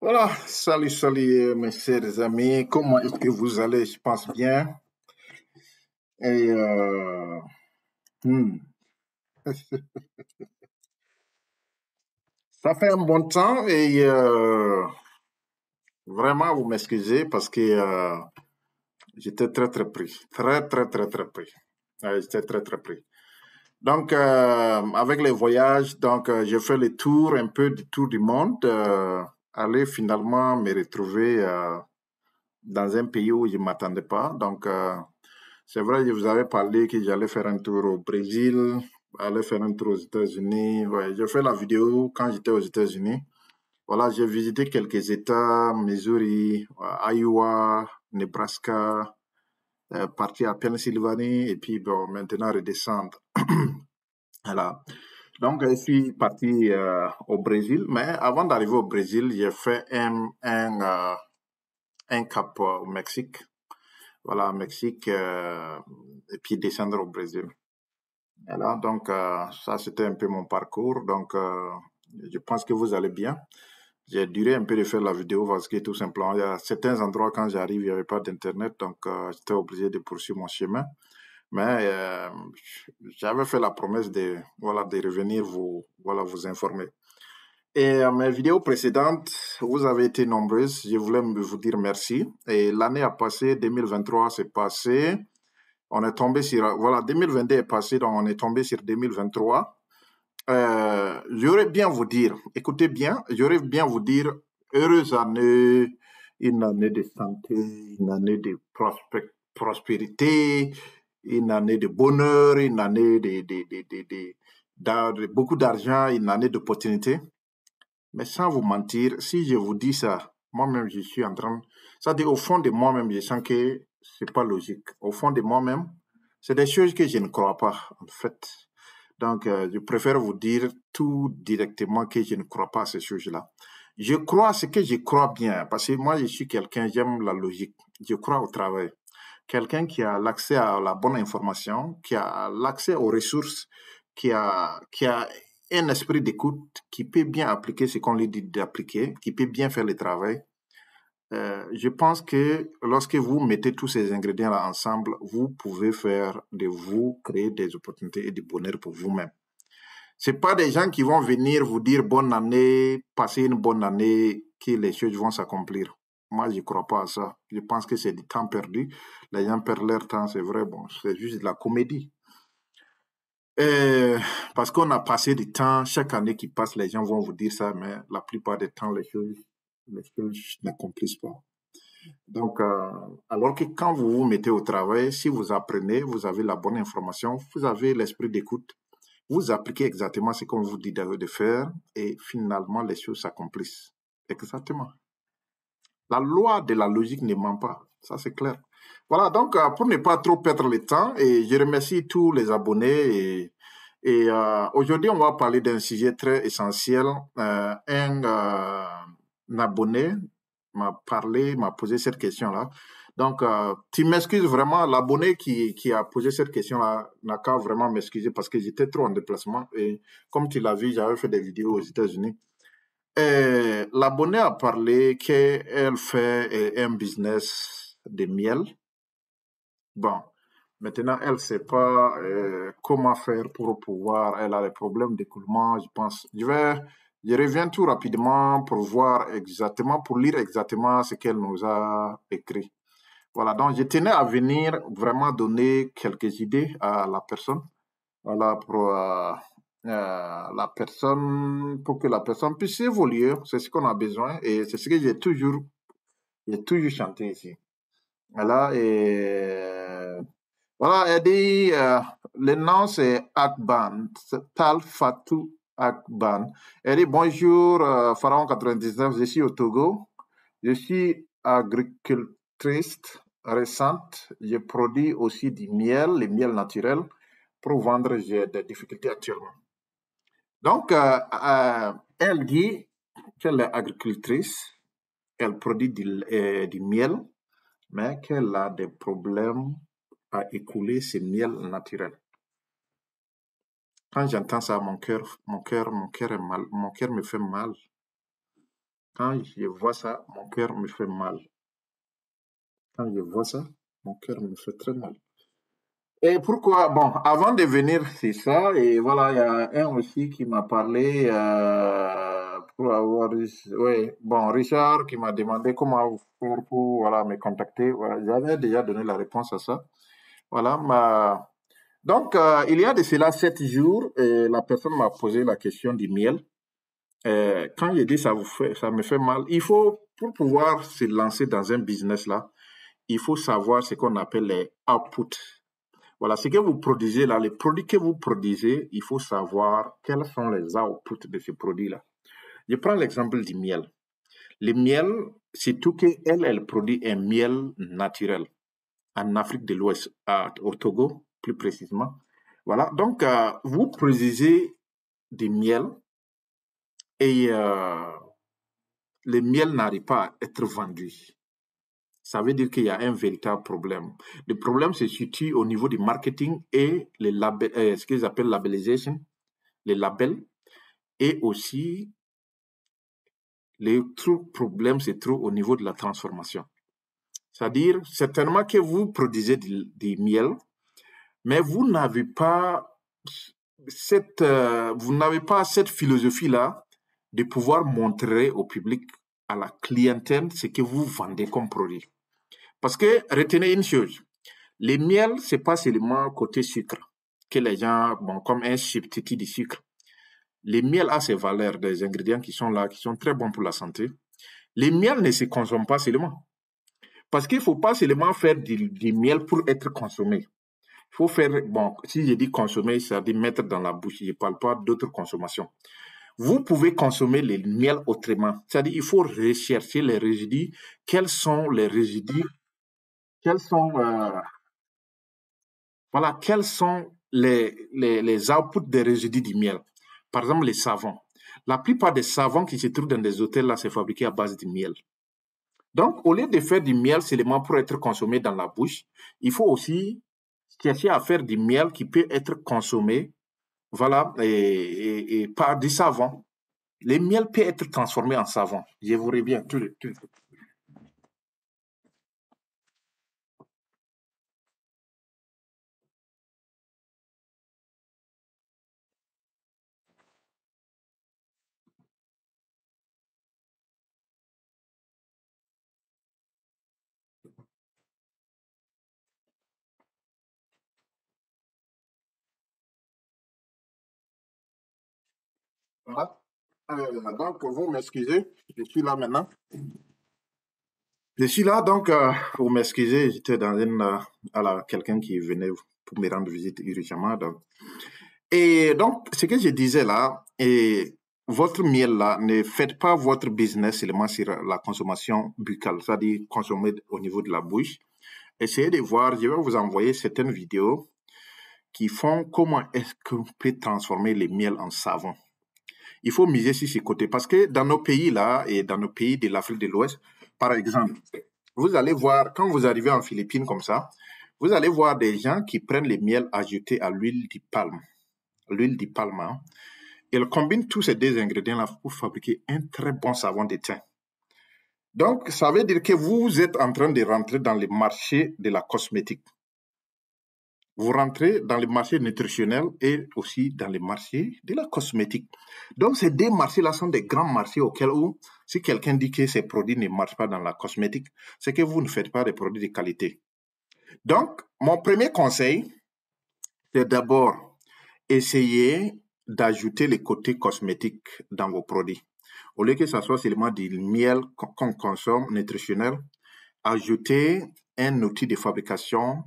Voilà, salut, salut mes chers amis, comment est-ce que vous allez? Je pense bien. Et hmm, ça fait un bon temps et vraiment vous m'excusez parce que j'étais très très pris, très pris. Ouais, j'étais très très pris. Donc avec les voyages, donc j'ai fait le tour un peu du tour du monde, aller finalement me retrouver dans un pays où je m'attendais pas. Donc c'est vrai, je vous avais parlé que j'allais faire un tour au Brésil, aller faire un tour aux États-Unis. Ouais, j'ai fait la vidéo quand j'étais aux États-Unis. Voilà, j'ai visité quelques États, Missouri, Iowa, Nebraska, parti à Pennsylvanie et puis bon, maintenant redescendre. Voilà. Donc, je suis parti au Brésil, mais avant d'arriver au Brésil, j'ai fait un cap au Mexique. Voilà, Mexique, et puis descendre au Brésil. Voilà, donc ça c'était un peu mon parcours. Donc je pense que vous allez bien. J'ai duré un peu de faire la vidéo parce que tout simplement, il y a certains endroits quand j'arrive, il n'y avait pas d'internet, donc j'étais obligé de poursuivre mon chemin. Mais j'avais fait la promesse de voilà de revenir vous informer. Et mes vidéos précédentes, vous avez été nombreuses. Je voulais vous dire merci. Et l'année a passé, 2023 s'est passé. On est tombé sur, voilà, 2022 est passé, donc on est tombé sur 2023. J'aurais bien vous dire, écoutez bien, j'aurais bien vous dire, heureuse année, une année de santé, une année de prospérité, une année de bonheur, une année de beaucoup d'argent, une année d'opportunité. Mais sans vous mentir, si je vous dis ça, moi-même, je suis en train, ça dit au fond de moi-même, je sens que c'est pas logique. Au fond de moi-même, c'est des choses que je ne crois pas, en fait. Donc, je préfère vous dire tout directement que je ne crois pas à ces choses-là. Je crois ce que je crois bien, parce que moi, je suis quelqu'un, j'aime la logique. Je crois au travail. Quelqu'un qui a l'accès à la bonne information, qui a l'accès aux ressources, qui a un esprit d'écoute, qui peut bien appliquer ce qu'on lui dit d'appliquer, qui peut bien faire le travail. Je pense que lorsque vous mettez tous ces ingrédients-là ensemble, vous pouvez faire de vous, créer des opportunités et du bonheur pour vous-même. C'est pas des gens qui vont venir vous dire bonne année, passer une bonne année, que les choses vont s'accomplir. Moi, je crois pas à ça. Je pense que c'est du temps perdu. Les gens perdent leur temps, c'est vrai. Bon, c'est juste de la comédie. Parce qu'on a passé du temps, chaque année qui passe, les gens vont vous dire ça, mais la plupart du temps, les choses n'accomplissent pas. Donc, alors que quand vous vous mettez au travail, si vous apprenez, vous avez la bonne information, vous avez l'esprit d'écoute, vous appliquez exactement ce qu'on vous dit de faire et finalement les choses s'accomplissent. Exactement. La loi de la logique ne ment pas. Ça, c'est clair. Voilà, donc pour ne pas trop perdre le temps, et je remercie tous les abonnés. Et aujourd'hui, on va parler d'un sujet très essentiel. Un abonné m'a parlé, m'a posé cette question-là. Donc, tu m'excuses vraiment, l'abonné qui a posé cette question-là n'a qu'à vraiment m'excuser parce que j'étais trop en déplacement. Et comme tu l'as vu, j'avais fait des vidéos aux États-Unis. L'abonné a parlé qu'elle fait un business de miel. Bon, maintenant, elle ne sait pas comment faire pour pouvoir. Elle a des problèmes d'écoulement, je pense. Je reviens tout rapidement pour voir exactement, pour lire exactement ce qu'elle nous a écrit. Voilà, donc je tenais à venir vraiment donner quelques idées à la personne. Voilà, pour pour que la personne puisse évoluer. C'est ce qu'on a besoin et c'est ce que j'ai toujours chanté ici. Voilà, et voilà, elle dit, le nom c'est Akban, c'est Tal Fatou Akban. Elle dit, bonjour, Pharaon 99, je suis au Togo, je suis agricultrice récente, je produis aussi du miel, le miel naturel. Pour vendre, j'ai des difficultés actuellement. Donc, elle dit qu'elle est agricultrice, elle produit du miel, mais qu'elle a des problèmes à écouler ce miel naturel. Quand j'entends ça, mon cœur est mal, mon cœur me fait mal. Quand je vois ça, mon cœur me fait mal. Quand je vois ça, mon cœur me fait très mal. Et pourquoi? Bon, avant de venir, c'est ça. Et voilà, il y a un aussi qui m'a parlé pour avoir. Oui, bon, Richard qui m'a demandé comment faire pour voilà, me contacter. Voilà, j'avais déjà donné la réponse à ça. Voilà, donc, il y a de cela 7 jours, la personne m'a posé la question du miel. Quand je dis ça me fait mal, il faut, pour pouvoir se lancer dans un business là, il faut savoir ce qu'on appelle les outputs. Voilà, ce que vous produisez là, les produits que vous produisez, il faut savoir quels sont les outputs de ces produits-là. Je prends l'exemple du miel. Le miel, c'est tout qu'elle, elle produit un miel naturel en Afrique de l'Ouest, au Togo, plus précisément. Voilà, donc vous produisez du miel et le miel n'arrive pas à être vendu. Ça veut dire qu'il y a un véritable problème. Le problème se situe au niveau du marketing et ce qu'ils appellent labellisation, les labels, et aussi le problème se trouve au niveau de la transformation. C'est-à-dire, certainement que vous produisez du miel, mais vous n'avez pas cette philosophie-là de pouvoir montrer au public, à la clientèle, ce que vous vendez comme produit. Parce que retenez une chose, les miels, c'est pas seulement côté sucre, que les gens, bon, comme un substitut du sucre. Les miels a ses valeurs, des ingrédients qui sont là, qui sont très bons pour la santé. Les miels ne se consomment pas seulement. Parce qu'il ne faut pas seulement faire du miel pour être consommé. Il faut faire, bon, si je dis consommer, c'est-à-dire mettre dans la bouche. Je ne parle pas d'autres consommations. Vous pouvez consommer le miel autrement. C'est-à-dire, il faut rechercher les résidus. Quels sont les résidus? Quels sont, voilà, quels sont les outputs des résidus du miel? Par exemple, les savons. La plupart des savons qui se trouvent dans des hôtels, là, c'est fabriqué à base de miel. Donc, au lieu de faire du miel seulement pour être consommé dans la bouche, il faut aussi chercher à faire du miel qui peut être consommé, voilà, et par du savon. Le miel peut être transformé en savon. Je vous reviens. Voilà. Donc, vous m'excusez, je suis là maintenant. Je suis là, donc, vous m'excusez, j'étais dans quelqu'un qui venait pour me rendre visite urgemment. Donc. Et donc, ce que je disais là, et votre miel là, ne faites pas votre business seulement sur la consommation buccale, c'est-à-dire consommer au niveau de la bouche. Essayez de voir, je vais vous envoyer certaines vidéos qui font comment est-ce qu'on peut transformer le miel en savon. Il faut miser sur ce côté parce que dans nos pays là et dans nos pays de l'Afrique de l'Ouest, par exemple, vous allez voir, quand vous arrivez en Philippines comme ça, vous allez voir des gens qui prennent le miel ajouté à l'huile de palme. L'huile de palme, hein. Ils combinent tous ces deux ingrédients-là pour fabriquer un très bon savon de teint. Donc, ça veut dire que vous êtes en train de rentrer dans le marché de la cosmétique. Vous rentrez dans le marché nutritionnel et aussi dans le marché de la cosmétique. Donc, ces deux marchés-là sont des grands marchés auxquels, si quelqu'un dit que ces produits ne marchent pas dans la cosmétique, c'est que vous ne faites pas des produits de qualité. Donc, mon premier conseil, c'est d'abord essayer d'ajouter les côtés cosmétiques dans vos produits. Au lieu que ce soit seulement du miel qu'on consomme, nutritionnel, ajoutez un outil de fabrication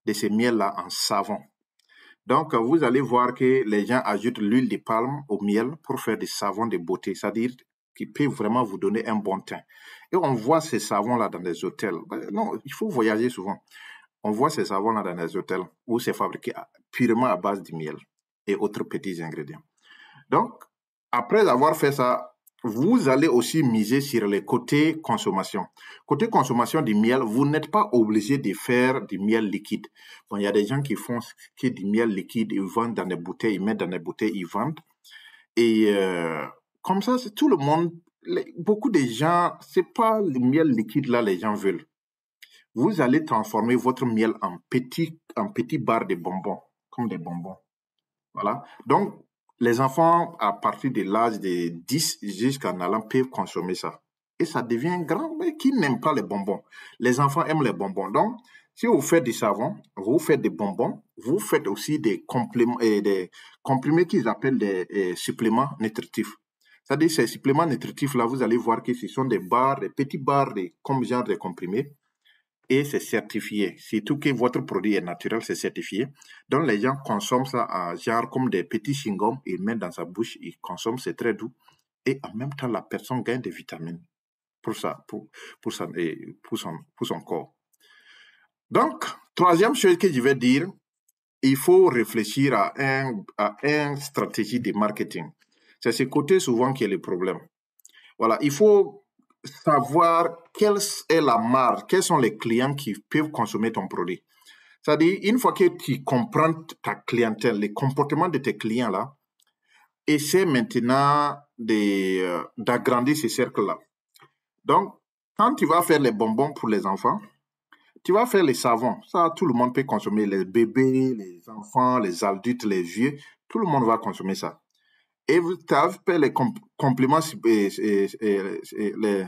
de ces miels-là en savon. Donc, vous allez voir que les gens ajoutent l'huile de palme au miel pour faire des savons de beauté, c'est-à-dire qui peut vraiment vous donner un bon teint. Et on voit ces savons-là dans des hôtels. Non, il faut voyager souvent. On voit ces savons-là dans des hôtels où c'est fabriqué purement à base de miel et autres petits ingrédients. Donc, après avoir fait ça, vous allez aussi miser sur les côtés consommation. Côté consommation du miel, vous n'êtes pas obligé de faire du miel liquide. Bon, il y a des gens qui font du miel liquide, ils vendent dans des bouteilles, ils mettent dans des bouteilles, ils vendent. Et comme ça, tout le monde beaucoup de gens, c'est pas le miel liquide là les gens veulent. Vous allez transformer votre miel en petits barres de bonbons, comme des bonbons. Voilà. Donc, les enfants, à partir de l'âge de 10 jusqu'en allant, peuvent consommer ça. Et ça devient grand, mais qui n'aime pas les bonbons? Les enfants aiment les bonbons. Donc, si vous faites du savon, vous faites des bonbons, vous faites aussi des comprimés qu'ils appellent des suppléments nutritifs. C'est-à-dire, ces suppléments nutritifs-là, vous allez voir que ce sont des barres, des petits barres, comme genre de comprimés, et c'est certifié. Surtout que votre produit est naturel, c'est certifié. Donc, les gens consomment ça genre comme des petits chewing-gums, ils mettent dans sa bouche, ils consomment, c'est très doux. Et en même temps, la personne gagne des vitamines pour son corps. Donc, troisième chose que je vais dire, il faut réfléchir à une stratégie de marketing. C'est ce côté souvent qui est le problème. Voilà, il faut savoir quelle est la marge, quels sont les clients qui peuvent consommer ton produit. C'est-à-dire, une fois que tu comprends ta clientèle, les comportements de tes clients-là, essaie maintenant d'agrandir ces cercles-là. Donc, quand tu vas faire les bonbons pour les enfants, tu vas faire les savons. Ça, tout le monde peut consommer. Les bébés, les enfants, les adultes, les vieux, tout le monde va consommer ça. Et vous avez les compléments, les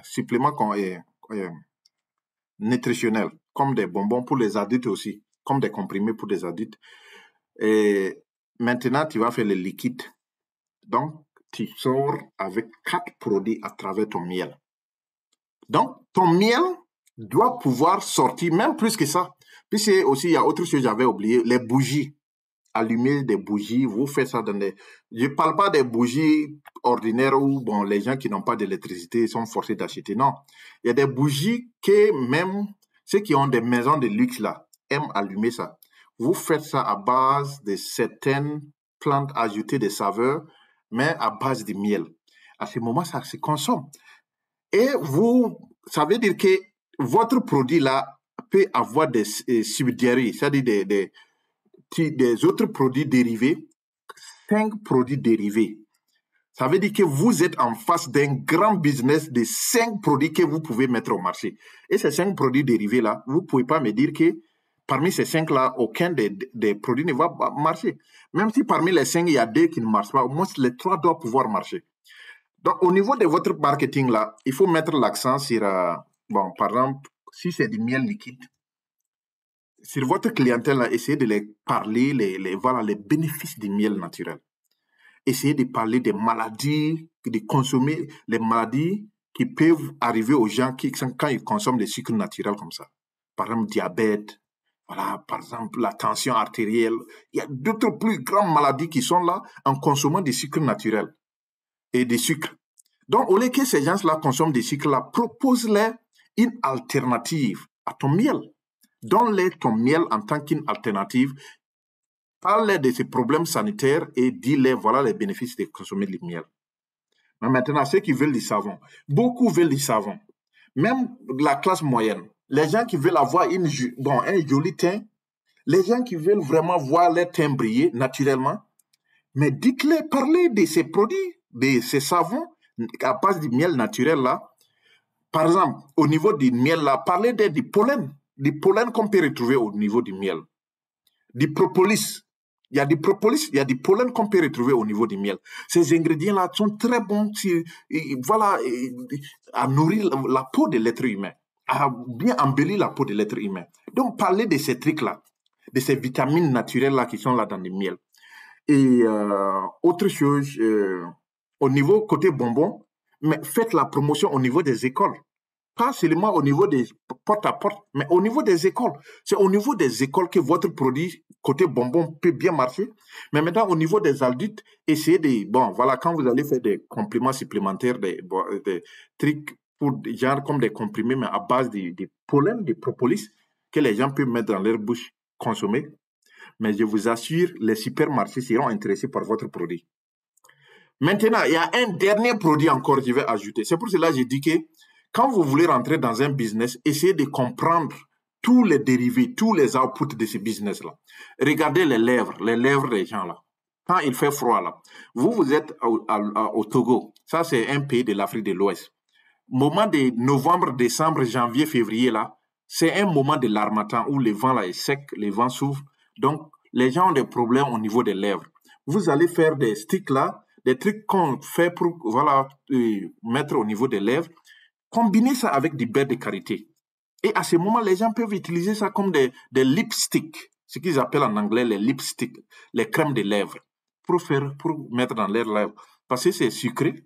suppléments nutritionnels, comme des bonbons pour les adultes aussi, comme des comprimés pour les adultes. Et maintenant, tu vas faire les liquides. Donc, tu sors avec 4 produits à travers ton miel. Donc, ton miel doit pouvoir sortir, même plus que ça. Puis c'est aussi, il y a autre chose que j'avais oublié, les bougies. Allumer des bougies, vous faites ça dans des... Je ne parle pas des bougies ordinaires où bon, les gens qui n'ont pas d'électricité sont forcés d'acheter. Non, il y a des bougies que même ceux qui ont des maisons de luxe là aiment allumer ça. Vous faites ça à base de certaines plantes, ajouter des saveurs, mais à base de miel. À ce moment, ça se consomme. Et ça veut dire que votre produit là peut avoir des subsidiaries, c'est-à-dire des autres produits dérivés, 5 produits dérivés. Ça veut dire que vous êtes en face d'un grand business de 5 produits que vous pouvez mettre au marché. Et ces 5 produits dérivés-là, vous ne pouvez pas me dire que parmi ces 5-là, aucun des produits ne va marcher. Même si parmi les 5, il y a 2 qui ne marchent pas, au moins les 3 doivent pouvoir marcher. Donc, au niveau de votre marketing-là, il faut mettre l'accent sur, par exemple, si c'est du miel liquide, sur votre clientèle, essayez de les parler, les bénéfices du miel naturel. Essayez de parler des maladies, de consommer les maladies qui peuvent arriver aux gens quand ils consomment des sucres naturels comme ça. Par exemple, diabète, voilà, par exemple, la tension artérielle. Il y a d'autres plus grandes maladies qui sont là en consommant des sucres naturels et des sucres. Donc, au lieu que ces gens-là consomment des sucres-là, propose-les une alternative à ton miel. Donne-les ton miel en tant qu'une alternative. Parle-les de ces problèmes sanitaires et dis-les, voilà les bénéfices de consommer du miel. Mais maintenant, ceux qui veulent du savon, beaucoup veulent du savon. Même la classe moyenne, les gens qui veulent avoir un joli teint, les gens qui veulent vraiment voir leur teint briller naturellement, mais dites-les, parlez de ces produits, de ces savons à base du miel naturel là. Par exemple, au niveau du miel là, parlez du pollen qu'on peut retrouver au niveau du miel. Du propolis. Il y a du propolis, il y a du pollen qu'on peut retrouver au niveau du miel. Ces ingrédients-là sont très bons à nourrir la peau de l'être humain, à bien embellir la peau de l'être humain. Donc, parlez de ces trucs-là, de ces vitamines naturelles-là qui sont là dans le miel. Et autre chose, au niveau côté bonbons, mais faites la promotion au niveau des écoles. Pas seulement au niveau des porte-à-porte, mais au niveau des écoles. C'est au niveau des écoles que votre produit côté bonbon peut bien marcher. Mais maintenant, au niveau des adultes, essayez quand vous allez faire des compléments supplémentaires, des trucs genre comme des comprimés, mais à base de pollen, de propolis, que les gens peuvent mettre dans leur bouche, consommer. Mais je vous assure, les supermarchés seront intéressés par votre produit. Maintenant, il y a un dernier produit encore que je vais ajouter. C'est pour cela que je dis que quand vous voulez rentrer dans un business, essayez de comprendre tous les dérivés, tous les outputs de ce business-là. Regardez les lèvres des gens là. Quand il fait froid là, vous êtes au Togo. Ça, c'est un pays de l'Afrique de l'Ouest. Moment de novembre, décembre, janvier, février là, c'est un moment de l'harmattan où le vent là est sec, le vent s'ouvre. Donc, les gens ont des problèmes au niveau des lèvres. Vous allez faire des sticks là, des trucs qu'on fait pour voilà, mettre au niveau des lèvres. Combinez ça avec du beurre de karité. Et à ce moment, les gens peuvent utiliser ça comme des lipsticks, ce qu'ils appellent en anglais les lipsticks, les crèmes de lèvres, pour mettre dans leurs lèvres. Parce que c'est sucré.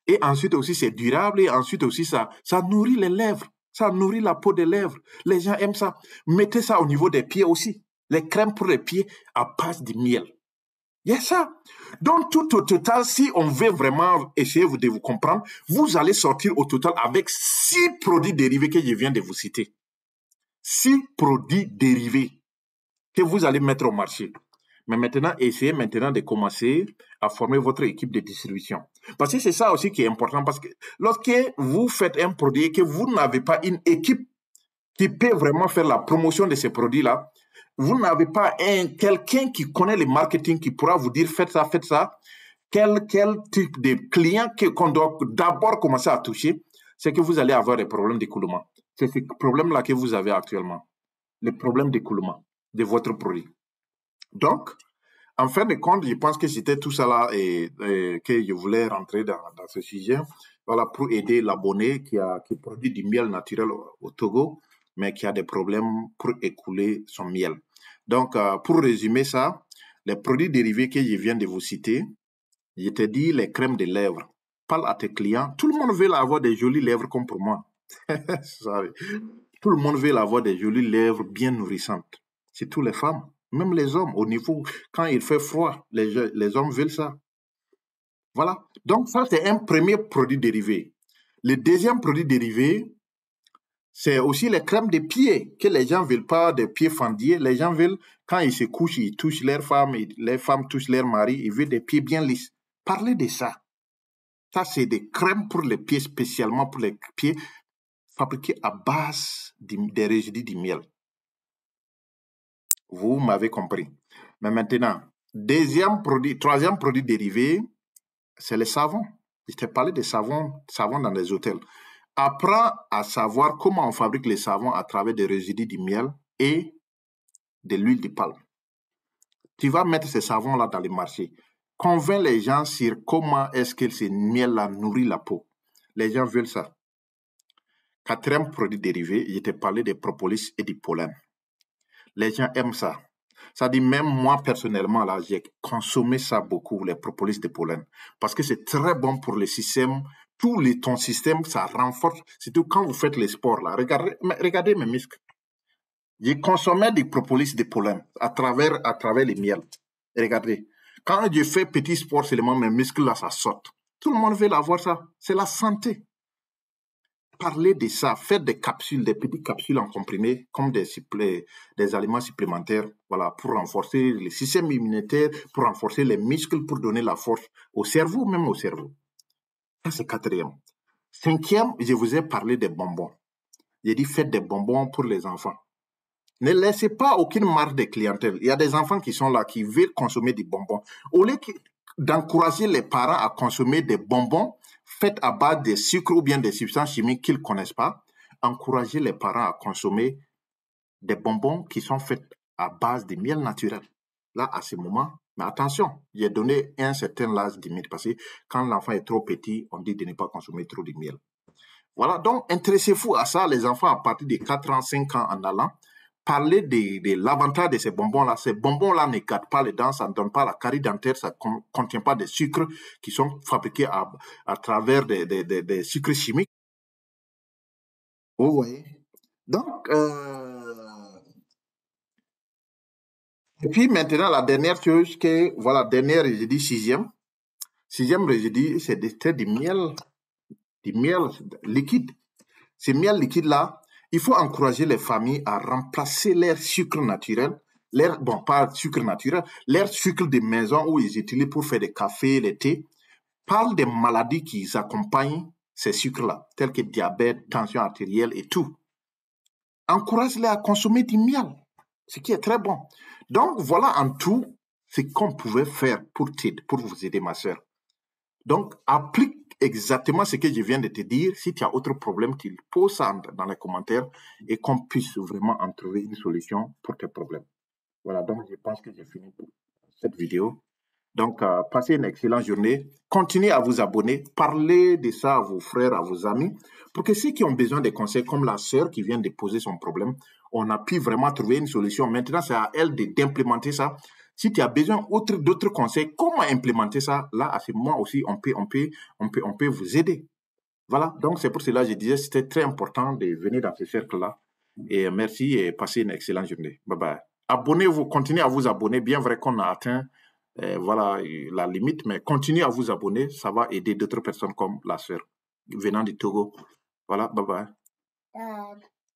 Et ensuite aussi, c'est durable. Et ensuite aussi, ça nourrit les lèvres. Ça nourrit la peau des lèvres. Les gens aiment ça. Mettez ça au niveau des pieds aussi. Les crèmes pour les pieds à base de miel. Il y a ça. Donc, tout au total, si on veut vraiment essayer de vous comprendre, vous allez sortir au total avec 6 produits dérivés que je viens de vous citer. 6 produits dérivés que vous allez mettre au marché. Mais maintenant, essayez maintenant de commencer à former votre équipe de distribution. Parce que c'est ça aussi qui est important. Parce que lorsque vous faites un produit et que vous n'avez pas une équipe qui peut vraiment faire la promotion de ces produits-là, vous n'avez pas quelqu'un qui connaît le marketing qui pourra vous dire faites ça. Quel type de client qu'on doit d'abord commencer à toucher, c'est que vous allez avoir des problèmes d'écoulement. C'est ce problème-là que vous avez actuellement. Le problème d'écoulement de votre produit. Donc, en fin de compte, je pense que c'était tout ça là et que je voulais rentrer dans ce sujet. Voilà, pour aider l'abonné qui produit du miel naturel au Togo, mais qui a des problèmes pour écouler son miel. Donc, pour résumer ça, les produits dérivés que je viens de vous citer, je te dis les crèmes de lèvres. Parle à tes clients. Tout le monde veut avoir des jolies lèvres comme pour moi. Sorry. Tout le monde veut avoir des jolies lèvres bien nourrissantes. C'est toutes les femmes. Même les hommes, au niveau, quand il fait froid, les hommes veulent ça. Voilà. Donc, ça, c'est un premier produit dérivé. Le deuxième produit dérivé, c'est aussi les crèmes de pieds, que les gens ne veulent pas des pieds fendillés. Les gens veulent, quand ils se couchent, ils touchent leurs femmes, et les femmes touchent leurs maris, ils veulent des pieds bien lisses. Parlez de ça. Ça, c'est des crèmes pour les pieds, spécialement pour les pieds fabriqués à base des résidus du miel. Vous m'avez compris. Mais maintenant, troisième produit dérivé, c'est le savon. Je t'ai parlé de savon dans les hôtels. Apprends à savoir comment on fabrique les savons à travers des résidus du miel et de l'huile de palme. Tu vas mettre ces savons-là dans les marchés. Convainc les gens sur comment est-ce que ce miel-là nourrit la peau. Les gens veulent ça. Quatrième produit dérivé, je t'ai parlé des propolis et du pollen. Les gens aiment ça. Ça dit, même moi, personnellement, là, j'ai consommé ça beaucoup, les propolis de pollen. Parce que c'est très bon pour le système. Ton système, ça renforce. Surtout quand vous faites les sports, là. Regardez mes muscles. J'ai consommé des propolis de pollen à travers les miels. Regardez. Quand je fais petit sport seulement, mes muscles, là, ça saute. Tout le monde veut avoir ça. C'est la santé. Parlez de ça, faites des capsules, des petites capsules en comprimé, comme des aliments supplémentaires, voilà, pour renforcer le système immunitaire, pour renforcer les muscles, pour donner la force au cerveau, même au cerveau. Ça, c'est quatrième. Cinquième, je vous ai parlé des bonbons. J'ai dit, faites des bonbons pour les enfants. Ne laissez pas aucune marque de clientèle. Il y a des enfants qui sont là, qui veulent consommer des bonbons. Au lieu d'encourager les parents à consommer des bonbons, faites à base de sucre ou bien des substances chimiques qu'ils ne connaissent pas, encouragez les parents à consommer des bonbons qui sont faits à base de miel naturel. Là, à ce moment, mais attention, j'ai donné un certain âge limite parce que quand l'enfant est trop petit, on dit de ne pas consommer trop de miel. Voilà, donc intéressez-vous à ça, les enfants à partir de 4 ans, 5 ans en allant. Parler de l'avantage de ces bonbons-là. Ces bonbons-là ne gâtent pas les dents, ça ne donne pas la carie dentaire, ça ne contient pas de sucres qui sont fabriqués à travers des sucres chimiques. Vous voyez? Donc, et puis maintenant, la dernière chose voilà, dernière résidus, sixième résidu, c'est du miel liquide. Ces miel liquide-là, il faut encourager les familles à remplacer leur sucre naturel, pas sucre naturel, leur sucre de maison où ils utilisent pour faire des cafés, les thés, par des maladies qui accompagnent ces sucres-là, tels que diabète, tension artérielle et tout. Encourage-les à consommer du miel, ce qui est très bon. Donc, voilà en tout ce qu'on pouvait faire pour t'aider, pour vous aider, ma soeur. Donc, applique exactement ce que je viens de te dire. Si tu as autre problème, tu poses ça dans les commentaires et qu'on puisse vraiment en trouver une solution pour tes problèmes. Voilà, donc je pense que j'ai fini pour cette vidéo. Donc, passez une excellente journée. Continuez à vous abonner. Parlez de ça à vos frères, à vos amis. Pour que ceux qui ont besoin de conseils, comme la sœur qui vient de poser son problème, on a pu vraiment trouver une solution. Maintenant, c'est à elle d'implémenter ça. Si tu as besoin d'autres conseils, comment implémenter ça, là, à ce moment aussi, on peut vous aider. Voilà, donc c'est pour cela que je disais que c'était très important de venir dans ce cercle-là. Et merci et passez une excellente journée. Bye bye. Abonnez-vous, continuez à vous abonner. Bien vrai qu'on a atteint voilà, la limite, mais continuez à vous abonner. Ça va aider d'autres personnes comme la sœur venant du Togo. Voilà, bye bye.